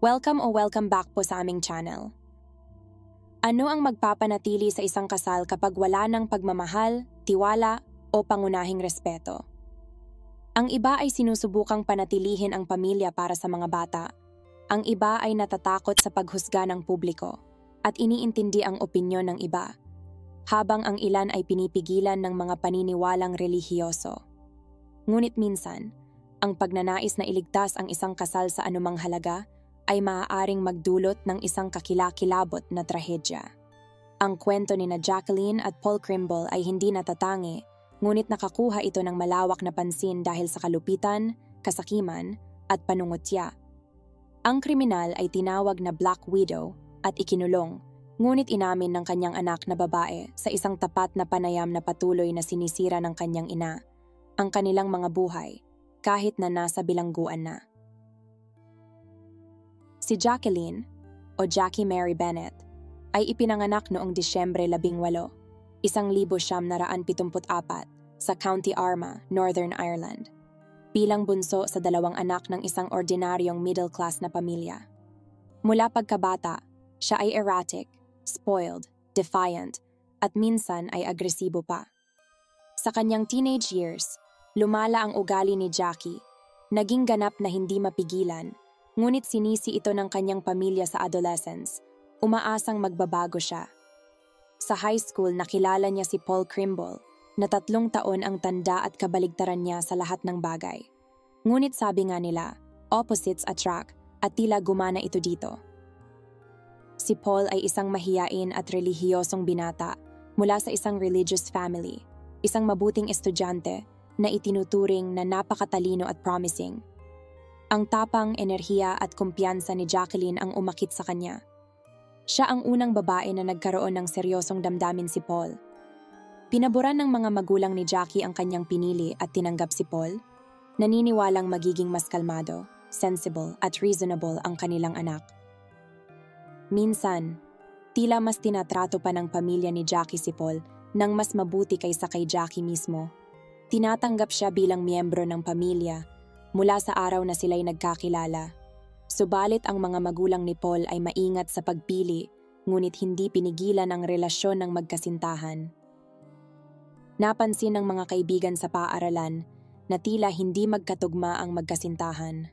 Welcome back po sa aming channel. Ano ang magpapanatili sa isang kasal kapag wala ng pagmamahal, tiwala, o pangunahing respeto? Ang iba ay sinusubukang panatilihin ang pamilya para sa mga bata. Ang iba ay natatakot sa paghusga ng publiko at iniintindi ang opinyon ng iba, habang ang ilan ay pinipigilan ng mga paniniwalang relihiyoso. Ngunit minsan, ang pagnanais na iligtas ang isang kasal sa anumang halaga ay maaaring magdulot ng isang kakilakilabot na trahedya. Ang kwento ni na Jacqueline at Paul Crimble ay hindi natatangi, ngunit nakakuha ito ng malawak na pansin dahil sa kalupitan, kasakiman, at panungutya. Ang kriminal ay tinawag na Black Widow at ikinulong, ngunit inamin ng kanyang anak na babae sa isang tapat na panayam na patuloy na sinisira ng kanyang ina ang kanilang mga buhay kahit na nasa bilangguan na. Si Jacqueline, o Jackie Mary Bennett, ay ipinanganak noong Disyembre 18, 1974 sa County Armagh, Northern Ireland, bilang bunso sa dalawang anak ng isang ordinaryong middle-class na pamilya. Mula pagkabata, siya ay erratic, spoiled, defiant, at minsan ay agresibo pa. Sa kanyang teenage years, lumala ang ugali ni Jackie, naging ganap na hindi mapigilan, ngunit sinisi ito ng kanyang pamilya sa adolescence, umaasang magbabago siya. Sa high school, nakilala niya si Paul Crimble, na 3 taon ang tanda at kabaligtaran niya sa lahat ng bagay. Ngunit sabi nga nila, opposites attract at tila gumana ito dito. Si Paul ay isang mahiyain at relihiyosong binata mula sa isang religious family, isang mabuting estudyante na itinuturing na napakatalino at promising. Ang tapang, enerhiya at kumpiyansa ni Jacqueline ang umakit sa kanya. Siya ang unang babae na nagkaroon ng seryosong damdamin si Paul. Pinaboran ng mga magulang ni Jackie ang kanyang pinili at tinanggap si Paul, naniniwalang magiging mas kalmado, sensible at reasonable ang kanilang anak. Minsan, tila mas tinatrato pa ng pamilya ni Jackie si Paul nang mas mabuti kaysa kay Jackie mismo. Tinatanggap siya bilang miyembro ng pamilya mula sa araw na sila'y nagkakilala. Subalit ang mga magulang ni Paul ay maingat sa pagpili, ngunit hindi pinigilan ang relasyon ng magkasintahan. Napansin ng mga kaibigan sa paaralan na tila hindi magkatugma ang magkasintahan.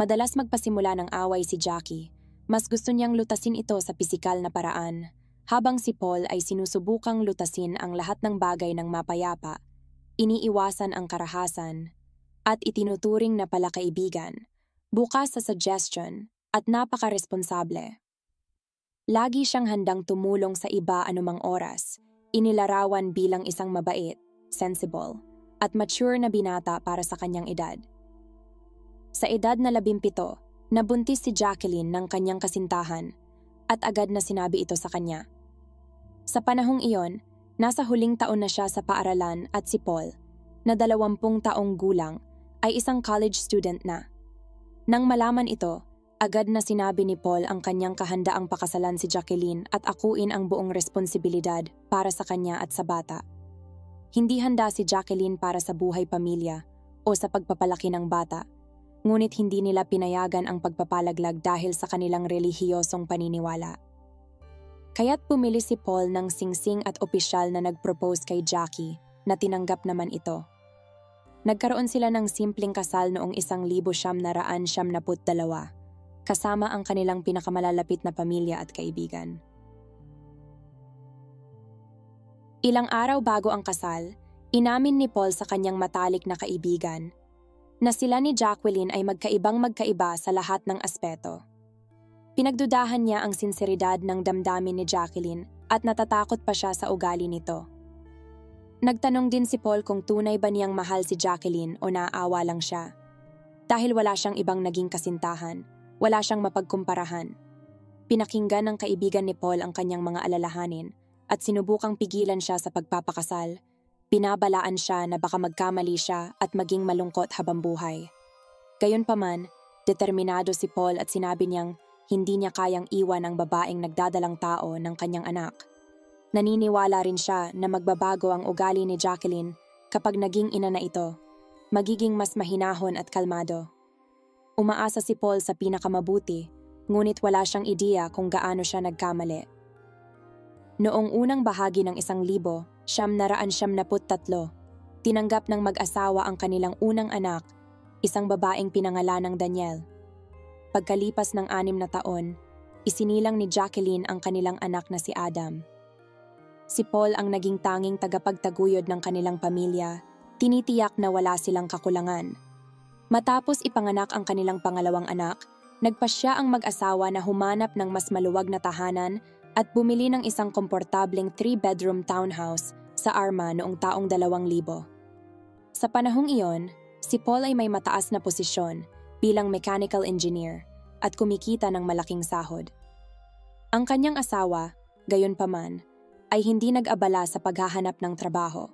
Madalas magpasimula ng away si Jackie, mas gusto niyang lutasin ito sa pisikal na paraan, habang si Paul ay sinusubukang lutasin ang lahat ng bagay ng mapayapa, iniiwasan ang karahasan, at itinuturing na palakaibigan, bukas sa suggestion at napakaresponsable. Lagi siyang handang tumulong sa iba anumang oras, inilarawan bilang isang mabait, sensible, at mature na binata para sa kanyang edad. Sa edad na 17, nabuntis si Jacqueline ng kanyang kasintahan at agad na sinabi ito sa kanya. Sa panahong iyon, nasa huling taon na siya sa paaralan at si Paul, na 20 taong gulang, ay isang college student na. Nang malaman ito, agad na sinabi ni Paul ang kanyang kahandaang pakasalan si Jacqueline at akuin ang buong responsibilidad para sa kanya at sa bata. Hindi handa si Jacqueline para sa buhay pamilya o sa pagpapalaki ng bata, ngunit hindi nila pinayagan ang pagpapalaglag dahil sa kanilang relihiyosong paniniwala. Kaya't pumili si Paul ng singsing at opisyal na nag-propose kay Jackie na tinanggap naman ito. Nagkaroon sila ng simpleng kasal noong 1972, kasama ang kanilang pinakamalalapit na pamilya at kaibigan. Ilang araw bago ang kasal, inamin ni Paul sa kanyang matalik na kaibigan na sila ni Jacqueline ay magkaibang-magkaiba sa lahat ng aspeto. Pinagdudahan niya ang sinseridad ng damdamin ni Jacqueline at natatakot pa siya sa ugali nito. Nagtanong din si Paul kung tunay ba niyang mahal si Jacqueline o naaawa lang siya. Dahil wala siyang ibang naging kasintahan, wala siyang mapagkumparahan. Pinakinggan ng kaibigan ni Paul ang kanyang mga alalahanin at sinubukang pigilan siya sa pagpapakasal. Binabalaan siya na baka magkamali siya at maging malungkot habang buhay. Gayunpaman, determinado si Paul at sinabi niyang hindi niya kayang iwan ang babaeng nagdadalang tao ng kanyang anak. Naniniwala rin siya na magbabago ang ugali ni Jacqueline kapag naging ina na ito, magiging mas mahinahon at kalmado. Umaasa si Paul sa pinakamabuti, ngunit wala siyang ideya kung gaano siya nagkamali. Noong unang bahagi ng 1973, tinanggap ng mag-asawa ang kanilang unang anak, isang babaeng pinangalan ng Danielle. Pagkalipas ng 6 na taon, isinilang ni Jacqueline ang kanilang anak na si Adam. Si Paul ang naging tanging tagapagtaguyod ng kanilang pamilya, tinitiyak na wala silang kakulangan. Matapos ipanganak ang kanilang pangalawang anak, nagpasya ang mag-asawa na humanap ng mas maluwag na tahanan at bumili ng isang komportableng 3-bedroom townhouse sa Arma noong taong 2000. Sa panahong iyon, si Paul ay may mataas na posisyon bilang mechanical engineer at kumikita ng malaking sahod. Ang kanyang asawa, gayunpaman, ay hindi nag-abala sa paghahanap ng trabaho.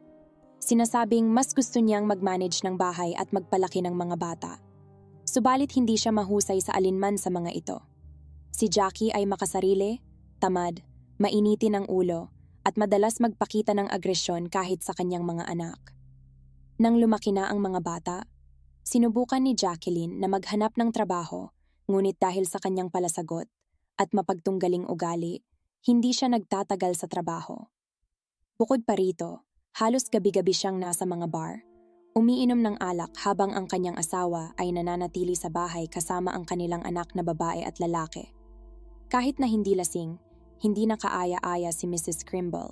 Sinasabing mas gusto niyang mag-manage ng bahay at magpalaki ng mga bata. Subalit hindi siya mahusay sa alinman sa mga ito. Si Jackie ay makasarili, tamad, mainitin ang ulo, at madalas magpakita ng agresyon kahit sa kanyang mga anak. Nang lumaki na ang mga bata, sinubukan ni Jacqueline na maghanap ng trabaho, ngunit dahil sa kanyang palasagot at mapagtunggaling ugali, hindi siya nagtatagal sa trabaho. Bukod pa rito, halos gabi-gabi siyang nasa mga bar, umiinom ng alak habang ang kanyang asawa ay nananatili sa bahay kasama ang kanilang anak na babae at lalaki. Kahit na hindi lasing, hindi nakaaya-aya si Mrs. Crimble,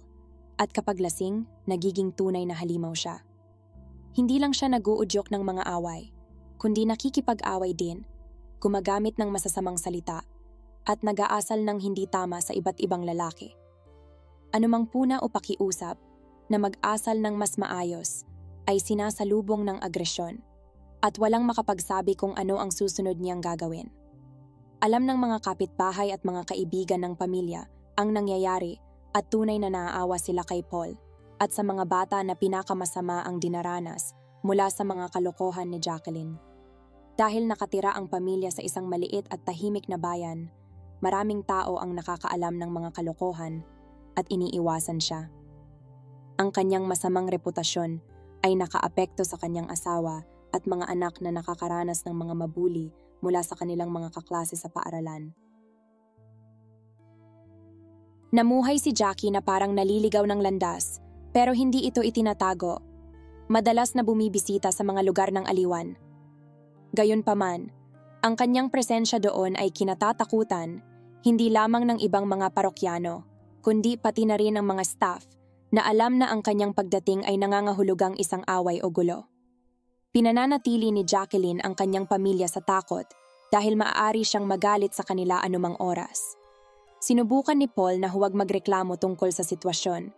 at kapag lasing, nagiging tunay na halimaw siya. Hindi lang siya nag-uudyok ng mga away, kundi nakikipag-away din, gumagamit ng masasamang salita, at nag-aasal ng hindi tama sa iba't ibang lalaki. Anumang puna o pakiusap na mag-asal ng mas maayos ay sinasalubong ng agresyon at walang makapagsabi kung ano ang susunod niyang gagawin. Alam ng mga kapitbahay at mga kaibigan ng pamilya ang nangyayari at tunay na naaawa sila kay Paul at sa mga bata na pinakamasama ang dinaranas mula sa mga kalokohan ni Jacqueline. Dahil nakatira ang pamilya sa isang maliit at tahimik na bayan, maraming tao ang nakakaalam ng mga kalokohan at iniiwasan siya. Ang kanyang masamang reputasyon ay nakaapekto sa kanyang asawa at mga anak na nakakaranas ng mga mabuli mula sa kanilang mga kaklase sa paaralan. Namuhay si Jackie na parang naliligaw ng landas, pero hindi ito itinatago. Madalas na bumibisita sa mga lugar ng aliwan. Gayunpaman, ang kanyang presensya doon ay kinatatakutan, hindi lamang ng ibang mga parokyano, kundi pati na rin ng mga staff na alam na ang kanyang pagdating ay nangangahulugang isang away o gulo. Pinananatili ni Jacqueline ang kanyang pamilya sa takot dahil maaari siyang magalit sa kanila anumang oras. Sinubukan ni Paul na huwag magreklamo tungkol sa sitwasyon,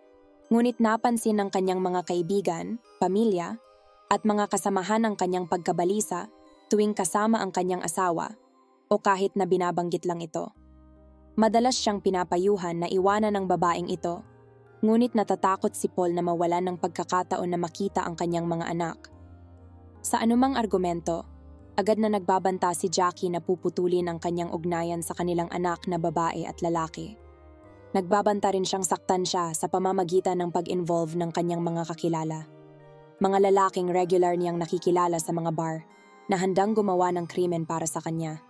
ngunit napansin ng kanyang mga kaibigan, pamilya, at mga kasamahan ang kanyang pagkabalisa tuwing kasama ang kanyang asawa o kahit na binabanggit lang ito. Madalas siyang pinapayuhan na iwanan ng babaeng ito, ngunit natatakot si Paul na mawalan ng pagkakataon na makita ang kanyang mga anak. Sa anumang argumento, agad na nagbabanta si Jackie na puputulin ang kanyang ugnayan sa kanilang anak na babae at lalaki. Nagbabanta rin siyang saktan siya sa pamamagitan ng pag-involve ng kanyang mga kakilala. Mga lalaking regular niyang nakikilala sa mga bar na handang gumawa ng krimen para sa kanya.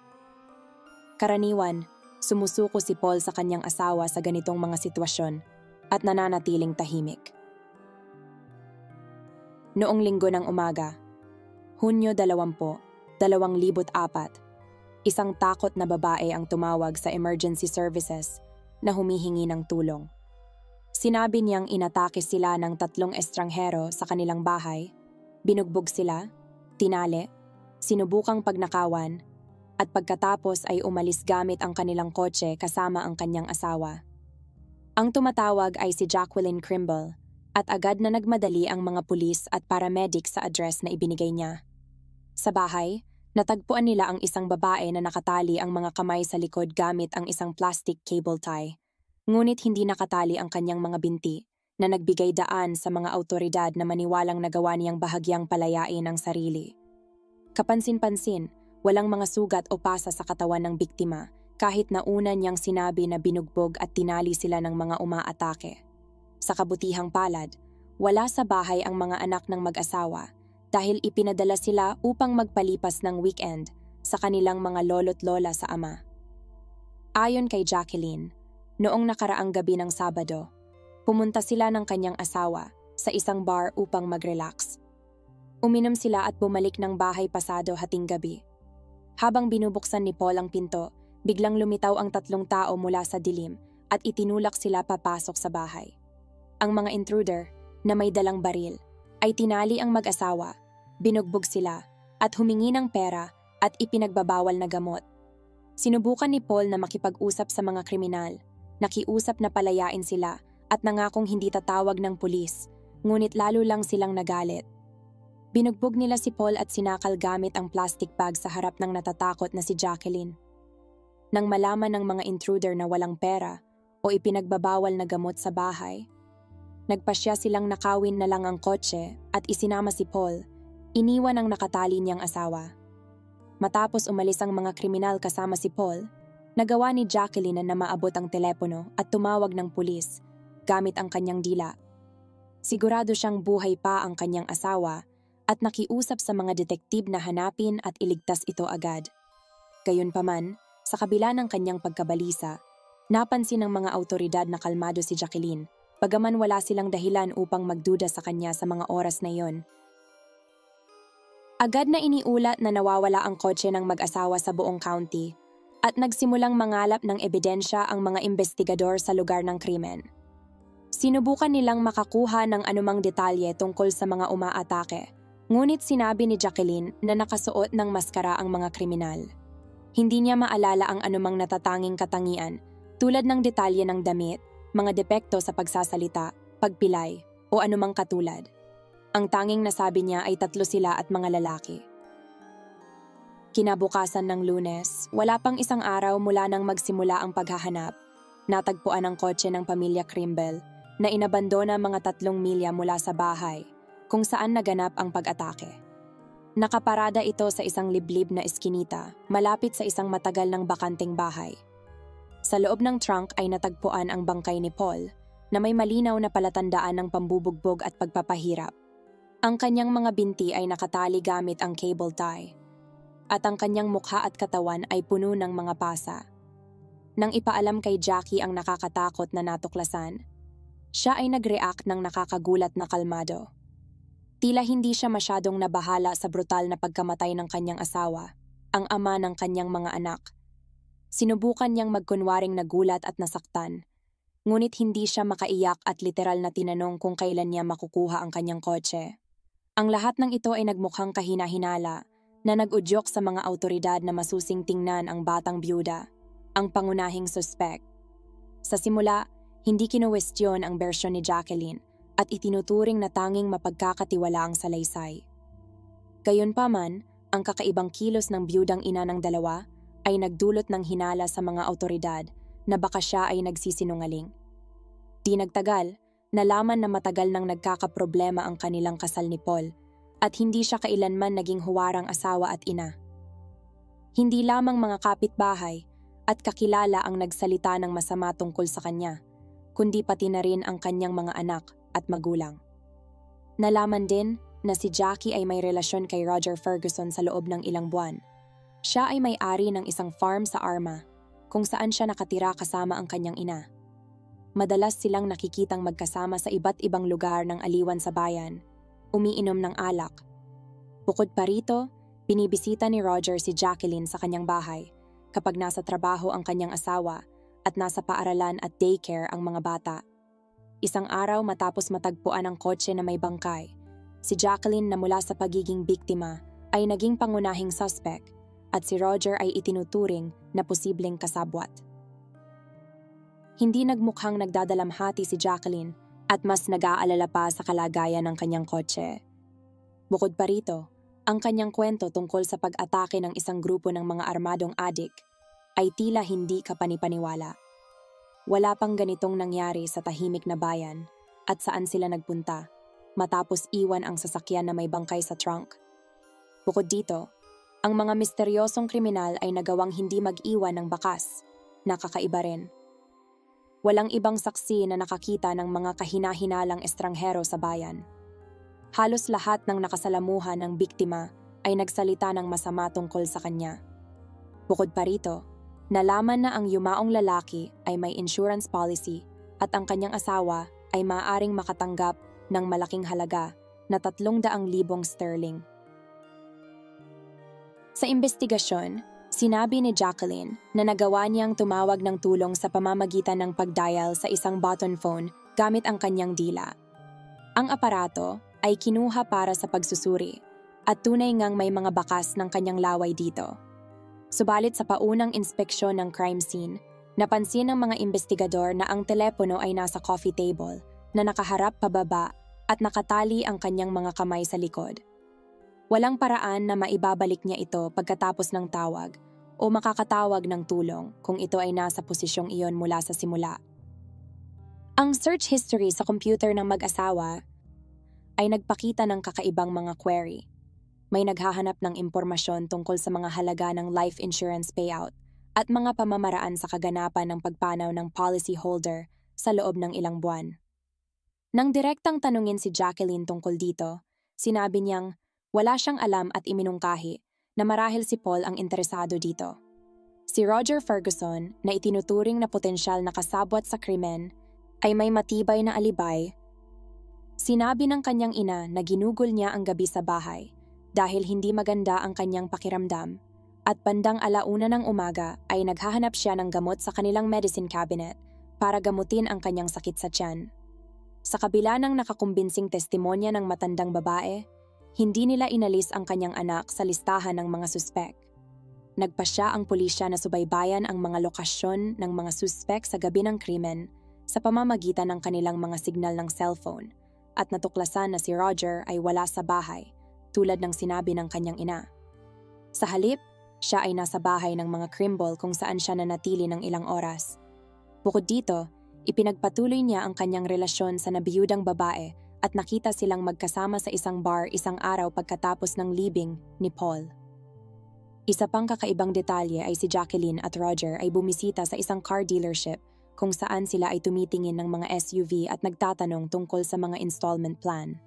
Karaniwan, sumusuko si Paul sa kanyang asawa sa ganitong mga sitwasyon at nananatiling tahimik. Noong Linggo ng umaga, Hunyo 20, 2004, isang takot na babae ang tumawag sa emergency services na humihingi ng tulong. Sinabi niyang inatake sila ng 3 estranghero sa kanilang bahay, binugbog sila, tinali, sinubukang pagnakawan, at pagkatapos ay umalis gamit ang kanilang kotse kasama ang kanyang asawa. Ang tumatawag ay si Jacqueline Crimble at agad na nagmadali ang mga pulis at paramedic sa address na ibinigay niya. Sa bahay, natagpuan nila ang isang babae na nakatali ang mga kamay sa likod gamit ang isang plastic cable tie, ngunit hindi nakatali ang kanyang mga binti na nagbigay daan sa mga awtoridad na maniwalang nagawa niyang bahagyang palayain ang sarili. Kapansin-pansin, walang mga sugat o pasa sa katawan ng biktima kahit na una niyang sinabi na binugbog at tinali sila ng mga umaatake. Sa kabutihang palad, wala sa bahay ang mga anak ng mag-asawa dahil ipinadala sila upang magpalipas ng weekend sa kanilang mga lolo't lola sa ama. Ayon kay Jacqueline, noong nakaraang gabi ng Sabado, pumunta sila ng kanyang asawa sa isang bar upang mag-relax. Uminom sila at bumalik ng bahay pasado hating gabi. Habang binubuksan ni Paul ang pinto, biglang lumitaw ang 3 tao mula sa dilim at itinulak sila papasok sa bahay. Ang mga intruder, na may dalang baril, ay tinali ang mag-asawa, binugbog sila at humingi ng pera at ipinagbabawal na gamot. Sinubukan ni Paul na makipag-usap sa mga kriminal, nakiusap na palayain sila at nangakong hindi tatawag ng pulis, ngunit lalo lang silang nagalit. Binugbog nila si Paul at sinakal gamit ang plastic bag sa harap ng natatakot na si Jacqueline. Nang malaman ng mga intruder na walang pera o ipinagbabawal na gamot sa bahay, nagpasya silang nakawin na lang ang kotse at isinama si Paul, iniwan ang nakatali niyang asawa. Matapos umalis ang mga kriminal kasama si Paul, nagawa ni Jacqueline na maabot ang telepono at tumawag ng pulis gamit ang kanyang dila. Sigurado siyang buhay pa ang kanyang asawa at nakiusap sa mga detektib na hanapin at iligtas ito agad. Gayunpaman, sa kabila ng kanyang pagkabalisa, napansin ng mga autoridad na kalmado si Jacqueline, bagaman wala silang dahilan upang magduda sa kanya sa mga oras na iyon. Agad na iniulat na nawawala ang kotse ng mag-asawa sa buong county at nagsimulang mangalap ng ebidensya ang mga investigador sa lugar ng krimen. Sinubukan nilang makakuha ng anumang detalye tungkol sa mga umaatake, ngunit sinabi ni Jacqueline na nakasuot ng maskara ang mga kriminal. Hindi niya maalala ang anumang natatanging katangian tulad ng detalye ng damit, mga depekto sa pagsasalita, pagpilay, o anumang katulad. Ang tanging nasabi niya ay 3 sila at mga lalaki. Kinabukasan ng Lunes, wala pang isang araw mula nang magsimula ang paghahanap, natagpuan ang kotse ng pamilya Krimbel na inabandona mga 3 milya mula sa bahay kung saan naganap ang pag-atake. Nakaparada ito sa isang liblib na eskinita malapit sa isang matagal ng bakanteng bahay. Sa loob ng trunk ay natagpuan ang bangkay ni Paul na may malinaw na palatandaan ng pambubugbog at pagpapahirap. Ang kanyang mga binti ay nakatali gamit ang cable tie, at ang kanyang mukha at katawan ay puno ng mga pasa. Nang ipaalam kay Jackie ang nakakatakot na natuklasan, siya ay nag-react ng nakakagulat na kalmado. Tila hindi siya masyadong nabahala sa brutal na pagkamatay ng kanyang asawa, ang ama ng kanyang mga anak. Sinubukan niyang magkunwaring nagulat at nasaktan, ngunit hindi siya makaiyak at literal na tinanong kung kailan niya makukuha ang kanyang kotse. Ang lahat ng ito ay nagmukhang kahina-hinala na nag-udyok sa mga autoridad na masusing tingnan ang batang byuda, ang pangunahing suspek. Sa simula, hindi kinuwestiyon ang bersyon ni Jacqueline at itinuturing na tanging mapagkakatiwalaang salaysay. Gayunpaman, ang kakaibang kilos ng byudang ina ng dalawa ay nagdulot ng hinala sa mga autoridad na baka siya ay nagsisinungaling. Di nagtagal, nalaman na matagal nang nagkakaproblema ang kanilang kasal ni Paul at hindi siya kailanman naging huwarang asawa at ina. Hindi lamang mga kapitbahay at kakilala ang nagsalita ng masama tungkol sa kanya, kundi pati na rin ang kanyang mga anak at magulang. Nalaman din na si Jackie ay may relasyon kay Roger Ferguson sa loob ng ilang buwan. Siya ay may-ari ng isang farm sa Arma, kung saan siya nakatira kasama ang kanyang ina. Madalas silang nakikitang magkasama sa iba't ibang lugar ng aliwan sa bayan, umiinom ng alak. Bukod pa rito, binibisita ni Roger si Jacqueline sa kanyang bahay kapag nasa trabaho ang kanyang asawa at nasa paaralan at daycare ang mga bata. Isang araw matapos matagpuan ang kotse na may bangkay, si Jacqueline na mula sa pagiging biktima ay naging pangunahing suspect at si Roger ay itinuturing na posibleng kasabwat. Hindi nagmukhang nagdadalamhati si Jacqueline at mas nag-aalala pa sa kalagayan ng kanyang kotse. Bukod pa rito, ang kanyang kwento tungkol sa pag-atake ng isang grupo ng mga armadong adik ay tila hindi kapanipaniwala. Wala pang ganitong nangyari sa tahimik na bayan at saan sila nagpunta matapos iwan ang sasakyan na may bangkay sa trunk. Bukod dito, ang mga misteryosong kriminal ay nagawang hindi mag-iwan ng bakas, nakakaiba rin. Walang ibang saksi na nakakita ng mga kahina-hinalang estranghero sa bayan. Halos lahat ng nakasalamuhan ng biktima ay nagsalita ng masama tungkol sa kanya. Bukod pa rito, Nalaman na ang yumaong lalaki ay may insurance policy at ang kanyang asawa ay maaaring makatanggap ng malaking halaga na 300,000 sterling. Sa investigasyon, sinabi ni Jacqueline na nagawa niyang tumawag ng tulong sa pamamagitan ng pagdial sa isang button phone gamit ang kanyang dila. Ang aparato ay kinuha para sa pagsusuri at tunay ngang may mga bakas ng kanyang laway dito. Subalit sa paunang inspeksyon ng crime scene, napansin ng mga investigador na ang telepono ay nasa coffee table na nakaharap pababa at nakatali ang kanyang mga kamay sa likod. Walang paraan na maibabalik niya ito pagkatapos ng tawag o makakatawag ng tulong kung ito ay nasa posisyong iyon mula sa simula. Ang search history sa computer ng mag-asawa ay nagpakita ng kakaibang mga query. May naghahanap ng impormasyon tungkol sa mga halaga ng life insurance payout at mga pamamaraan sa kaganapan ng pagpanaw ng policyholder sa loob ng ilang buwan. Nang direktang tanungin si Jacqueline tungkol dito, sinabi niyang wala siyang alam at iminungkahi na marahil si Paul ang interesado dito. Si Roger Ferguson, na itinuturing na potensyal na kasabwat sa krimen, ay may matibay na alibay. Sinabi ng kanyang ina na ginugol niya ang gabi sa bahay dahil hindi maganda ang kanyang pakiramdam at bandang 1:00 ng umaga ay naghahanap siya ng gamot sa kanilang medicine cabinet para gamutin ang kanyang sakit sa tiyan. Sa kabila ng nakakumbinsing testimonya ng matandang babae, hindi nila inalis ang kanyang anak sa listahan ng mga suspek. Nagpasya ang pulisya na subaybayan ang mga lokasyon ng mga suspek sa gabi ng krimen sa pamamagitan ng kanilang mga signal ng cellphone at natuklasan na si Roger ay wala sa bahay tulad ng sinabi ng kanyang ina. Sa halip, siya ay nasa bahay ng mga krimbol kung saan siya nanatili ng ilang oras. Bukod dito, ipinagpatuloy niya ang kanyang relasyon sa nabiyudang babae at nakita silang magkasama sa isang bar isang araw pagkatapos ng libing ni Paul. Isa pang kakaibang detalye ay si Jacqueline at Roger ay bumisita sa isang car dealership kung saan sila ay tumitingin ng mga SUV at nagtatanong tungkol sa mga installment plan.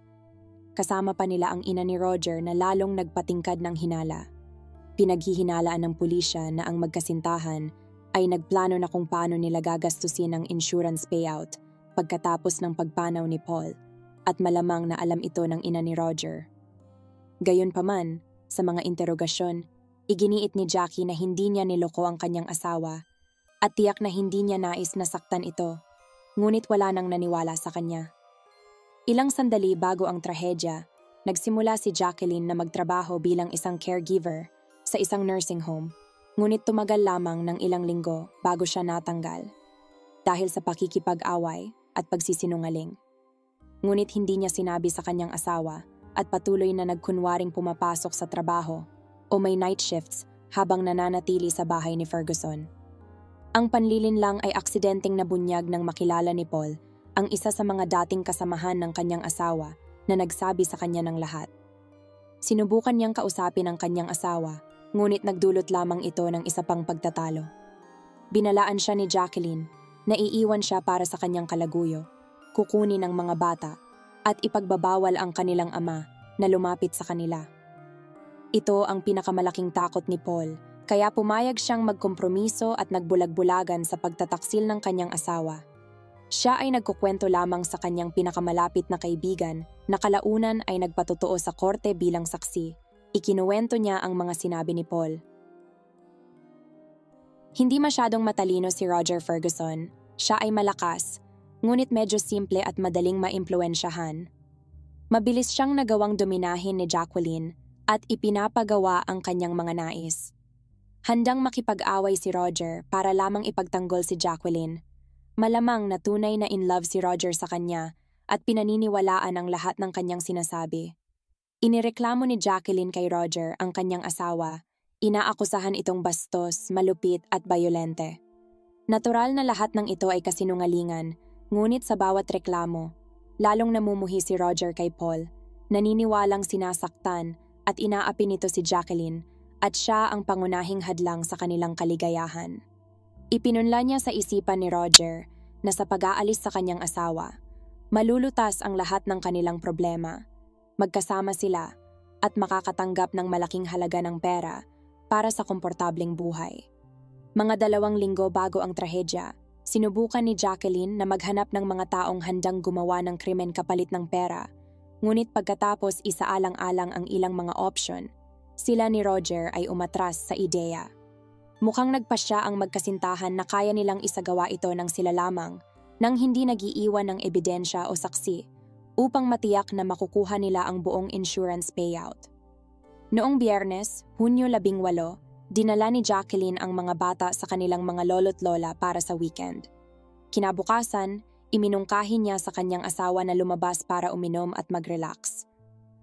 Kasama pa nila ang ina ni Roger na lalong nagpatingkad ng hinala. Pinaghihinalaan ng pulisya na ang magkasintahan ay nagplano na kung paano nila gagastusin ang insurance payout pagkatapos ng pagpanaw ni Paul at malamang na alam ito ng ina ni Roger. Gayunpaman, sa mga interogasyon, iginiit ni Jackie na hindi niya niloko ang kanyang asawa at tiyak na hindi niya nais na saktan ito, ngunit wala nang naniwala sa kanya. Ilang sandali bago ang trahedya, nagsimula si Jacqueline na magtrabaho bilang isang caregiver sa isang nursing home, ngunit tumagal lamang ng ilang linggo bago siya natanggal dahil sa pakikipag-away at pagsisinungaling. Ngunit hindi niya sinabi sa kanyang asawa at patuloy na nagkunwaring pumapasok sa trabaho o may night shifts habang nananatili sa bahay ni Ferguson. Ang panlilin lang ay aksidenteng nabunyag ng makilala ni Paul, ang isa sa mga dating kasamahan ng kanyang asawa na nagsabi sa kanya ng lahat. Sinubukan niyang kausapin ang kanyang asawa, ngunit nagdulot lamang ito ng isa pang pagtatalo. Binalaan siya ni Jacqueline na iiwan siya para sa kanyang kalaguyo, kukunin ng mga bata, at ipagbabawal ang kanilang ama na lumapit sa kanila. Ito ang pinakamalaking takot ni Paul, kaya pumayag siyang magkompromiso at nagbulag-bulagan sa pagtataksil ng kanyang asawa. Siya ay nagkukwento lamang sa kanyang pinakamalapit na kaibigan na kalaunan ay nagpatotoo sa korte bilang saksi. Ikinuwento niya ang mga sinabi ni Paul. Hindi masyadong matalino si Roger Ferguson. Siya ay malakas, ngunit medyo simple at madaling maimpluwensyahan. Mabilis siyang nagawang dominahin ni Jacqueline at ipinapagawa ang kanyang mga nais. Handang makipag-away si Roger para lamang ipagtanggol si Jacqueline. Malamang na tunay na in love si Roger sa kanya at pinaniniwalaan ang lahat ng kanyang sinasabi. Inireklamo ni Jacqueline kay Roger ang kanyang asawa. Inaakusahan itong bastos, malupit at bayolente. Natural na lahat ng ito ay kasinungalingan, ngunit sa bawat reklamo, lalong namumuhi si Roger kay Paul, naniniwalang sinasaktan at inaapi nito si Jacqueline at siya ang pangunahing hadlang sa kanilang kaligayahan. Ipinunla niya sa isipan ni Roger na sa pag-aalis sa kanyang asawa, malulutas ang lahat ng kanilang problema. Magkasama sila at makakatanggap ng malaking halaga ng pera para sa komportableng buhay. Mga 2 linggo bago ang trahedya, sinubukan ni Jacqueline na maghanap ng mga taong handang gumawa ng krimen kapalit ng pera. Ngunit pagkatapos isaalang-alang ang ilang mga opsyon, sila ni Roger ay umatras sa ideya. Mukhang nagpasya ang magkasintahan na kaya nilang isagawa ito ng sila lamang nang hindi nag-iiwan ng ebidensya o saksi upang matiyak na makukuha nila ang buong insurance payout. Noong Biyernes, Hunyo 18, dinala ni Jacqueline ang mga bata sa kanilang mga lolo't lola para sa weekend. Kinabukasan, iminungkahi niya sa kanyang asawa na lumabas para uminom at mag-relax.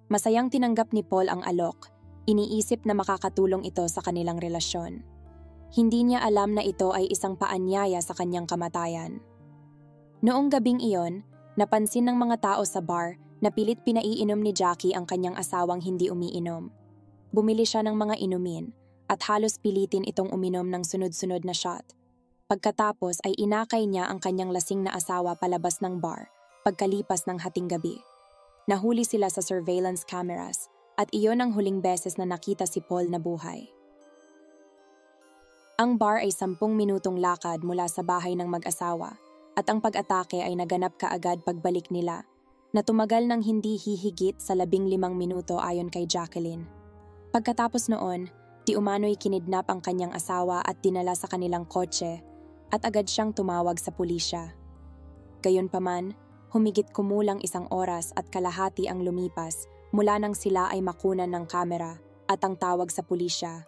Masayang tinanggap ni Paul ang alok, iniisip na makakatulong ito sa kanilang relasyon. Hindi niya alam na ito ay isang paanyaya sa kanyang kamatayan. Noong gabing iyon, napansin ng mga tao sa bar na pilit pinaiinom ni Jackie ang kanyang asawang hindi umiinom. Bumili siya ng mga inumin at halos pilitin itong uminom ng sunod-sunod na shot. Pagkatapos ay inakay niya ang kanyang lasing na asawa palabas ng bar pagkalipas ng hating gabi. Nahuli sila sa surveillance cameras at iyon ang huling beses na nakita si Paul na buhay. Ang bar ay 10 minutong lakad mula sa bahay ng mag-asawa at ang pag-atake ay naganap kaagad pagbalik nila na tumagal ng hindi hihigit sa 15 minuto ayon kay Jacqueline. Pagkatapos noon, di umano'y kinidnap ang kanyang asawa at dinala sa kanilang kotse at agad siyang tumawag sa pulisya. Gayunpaman, humigit kumulang 1 oras at kalahati ang lumipas mula nang sila ay makunan ng kamera at ang tawag sa pulisya.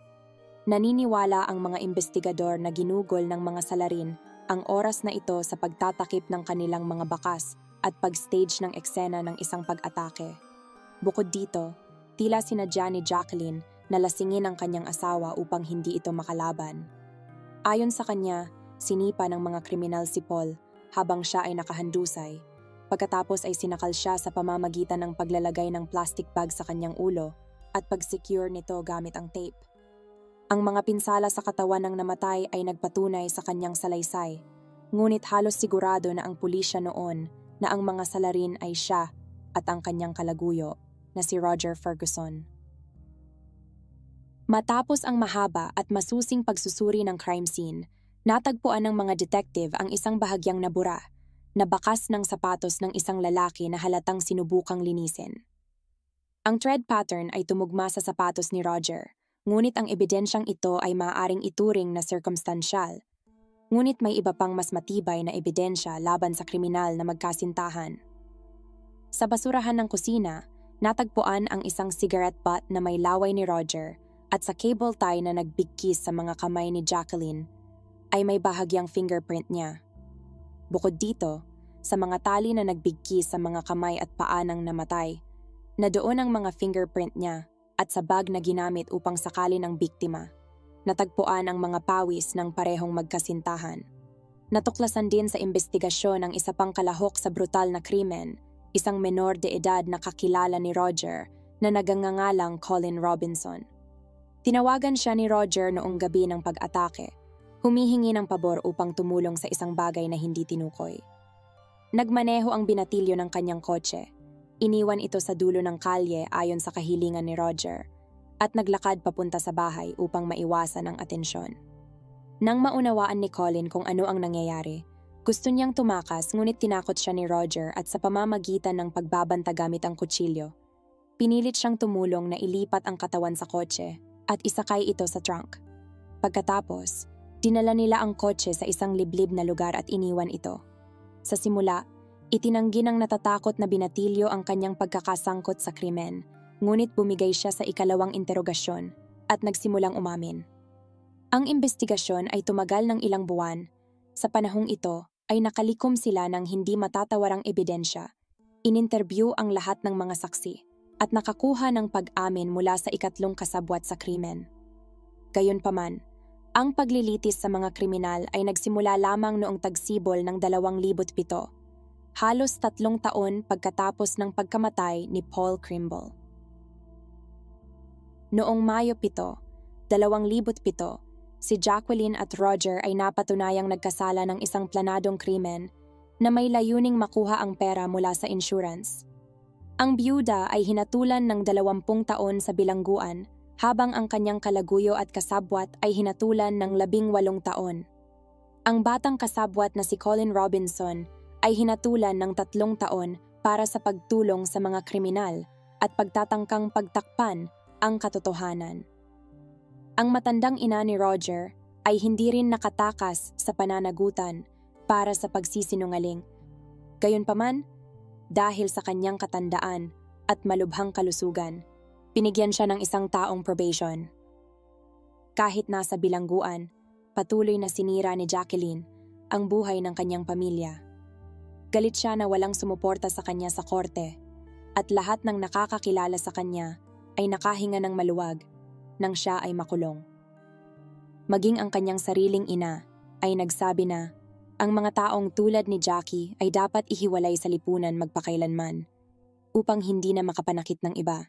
Naniniwala ang mga investigador na ginugol ng mga salarin ang oras na ito sa pagtatakip ng kanilang mga bakas at pag-stage ng eksena ng isang pag-atake. Bukod dito, tila sinadya ni Jacqueline na lasingin ang kanyang asawa upang hindi ito makalaban. Ayon sa kanya, sinipa ng mga kriminal si Paul habang siya ay nakahandusay. Pagkatapos ay sinakal siya sa pamamagitan ng paglalagay ng plastic bag sa kanyang ulo at pag-secure nito gamit ang tape. Ang mga pinsala sa katawan ng namatay ay nagpatunay sa kanyang salaysay, ngunit halos sigurado na ang pulisya noon na ang mga salarin ay siya at ang kanyang kalaguyo na si Roger Ferguson. Matapos ang mahaba at masusing pagsusuri ng crime scene, natagpuan ng mga detective ang isang bahagyang nabura na bakas ng sapatos ng isang lalaki na halatang sinubukang linisin. Ang tread pattern ay tumugma sa sapatos ni Roger, ngunit ang ebidensyang ito ay maaaring ituring na circumstantial. Ngunit may iba pang mas matibay na ebidensya laban sa kriminal na magkasintahan. Sa basurahan ng kusina, natagpuan ang isang cigarette butt na may laway ni Roger at sa cable tie na nagbigkis sa mga kamay ni Jacqueline ay may bahagyang fingerprint niya. Bukod dito, sa mga tali na nagbigkis sa mga kamay at paa ng namatay, na doon ang mga fingerprint niya at sa bag na ginamit upang sakali ng biktima. Natagpuan ang mga pawis ng parehong magkasintahan. Natuklasan din sa investigasyon ang isa pang kalahok sa brutal na krimen, isang menor de edad na kakilala ni Roger na nagangangalang Colin Robinson. Tinawagan siya ni Roger noong gabi ng pag-atake, humihingi ng pabor upang tumulong sa isang bagay na hindi tinukoy. Nagmaneho ang binatilyo ng kanyang kotse. Iniwan ito sa dulo ng kalye ayon sa kahilingan ni Roger at naglakad papunta sa bahay upang maiwasan ang atensyon. Nang maunawaan ni Colin kung ano ang nangyayari, gusto niyang tumakas ngunit tinakot siya ni Roger at sa pamamagitan ng pagbabanta gamit ang kutsilyo, pinilit siyang tumulong na ilipat ang katawan sa kotse at isakay ito sa trunk. Pagkatapos, dinala nila ang kotse sa isang liblib na lugar at iniwan ito. Sa simula, itinanggi ng natatakot na binatilyo ang kanyang pagkakasangkot sa krimen, ngunit bumigay siya sa ikalawang interogasyon at nagsimulang umamin. Ang investigasyon ay tumagal ng ilang buwan. Sa panahong ito ay nakalikom sila ng hindi matatawarang ebidensya, ininterview ang lahat ng mga saksi, at nakakuha ng pag-amin mula sa ikatlong kasabwat sa krimen. Gayunpaman, ang paglilitis sa mga kriminal ay nagsimula lamang noong tagsibol ng 2007, halos 3 taon pagkatapos ng pagkamatay ni Paul Trimble. Noong Mayo 7, 2007, si Jacqueline at Roger ay napatunayang nagkasala ng isang planadong krimen na may layuning makuha ang pera mula sa insurance. Ang biyuda ay hinatulan ng 20 taon sa bilangguan habang ang kanyang kalaguyo at kasabwat ay hinatulan ng 18 taon. Ang batang kasabwat na si Colin Robinson ay hinatulan ng 3 taon para sa pagtulong sa mga kriminal at pagtatangkang pagtakpan ang katotohanan. Ang matandang ina ni Roger ay hindi rin nakatakas sa pananagutan para sa pagsisinungaling. Gayunpaman, dahil sa kanyang katandaan at malubhang kalusugan, binigyan siya ng 1 taong probation. Kahit nasa bilangguan, patuloy na sinira ni Jacqueline ang buhay ng kanyang pamilya. Galit siya na walang sumuporta sa kanya sa korte at lahat ng nakakakilala sa kanya ay nakahinga ng maluwag nang siya ay makulong. Maging ang kanyang sariling ina ay nagsabi na ang mga taong tulad ni Jackie ay dapat ihiwalay sa lipunan magpakailanman upang hindi na makapanakit ng iba.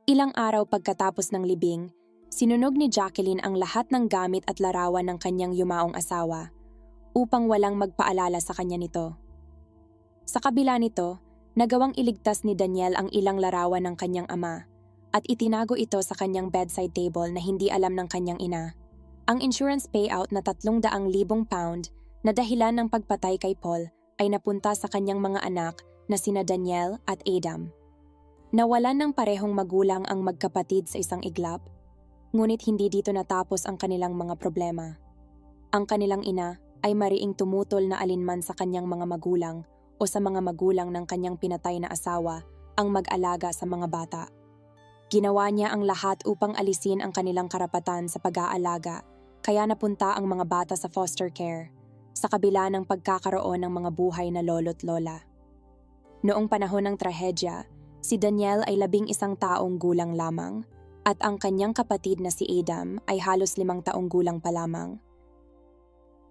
Ilang araw pagkatapos ng libing, sinunog ni Jacqueline ang lahat ng gamit at larawan ng kanyang yumaong asawa upang walang magpaalala sa kanya nito. Sa kabila nito, nagawang iligtas ni Daniel ang ilang larawan ng kanyang ama at itinago ito sa kanyang bedside table na hindi alam ng kanyang ina. Ang insurance payout na 300,000 pound na dahilan ng pagpatay kay Paul ay napunta sa kanyang mga anak na sina Daniel at Adam. Nawalan ng parehong magulang ang magkapatid sa isang iglap, ngunit hindi dito natapos ang kanilang mga problema. Ang kanilang ina ay mariing tumutol na alinman sa kanyang mga magulang o sa mga magulang ng kanyang pinatay na asawa ang mag-alaga sa mga bata. Ginawa niya ang lahat upang alisin ang kanilang karapatan sa pag-aalaga, kaya napunta ang mga bata sa foster care, sa kabila ng pagkakaroon ng mga buhay na lolo't lola. Noong panahon ng trahedya, si Daniel ay 11 taong gulang lamang at ang kanyang kapatid na si Adam ay halos 5 taong gulang pa lamang.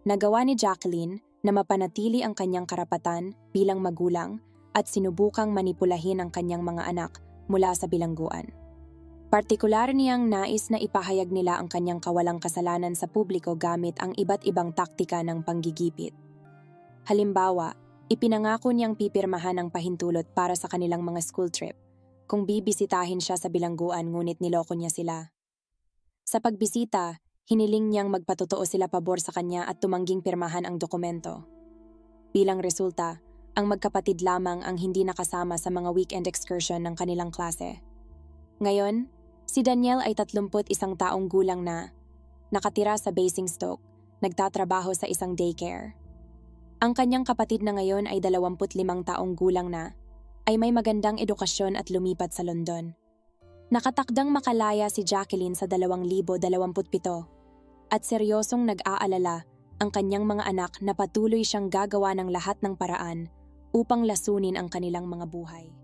Nagawa ni Jacqueline na mapanatili ang kanyang karapatan bilang magulang at sinubukang manipulahin ang kanyang mga anak mula sa bilangguan. Partikular niyang nais na ipahayag nila ang kanyang kawalang kasalanan sa publiko gamit ang iba't ibang taktika ng panggigipit. Halimbawa, ipinangako niyang pipirmahan ang pahintulot para sa kanilang mga school trip kung bibisitahin siya sa bilangguan ngunit niloko niya sila. Sa pagbisita, hiniling niyang magpatotoo sila pabor sa kanya at tumangging pirmahan ang dokumento. Bilang resulta, ang magkapatid lamang ang hindi nakasama sa mga weekend excursion ng kanilang klase. Ngayon, si Daniel ay 31 taong gulang na, nakatira sa Basingstoke, nagtatrabaho sa isang daycare. Ang kanyang kapatid na ngayon ay 25 taong gulang na, ay may magandang edukasyon at lumipat sa London. Nakatakdang makalaya si Jacqueline sa 2027 at seryosong nag-aalala ang kanyang mga anak na patuloy siyang gagawa ng lahat ng paraan upang lasunin ang kanilang mga buhay.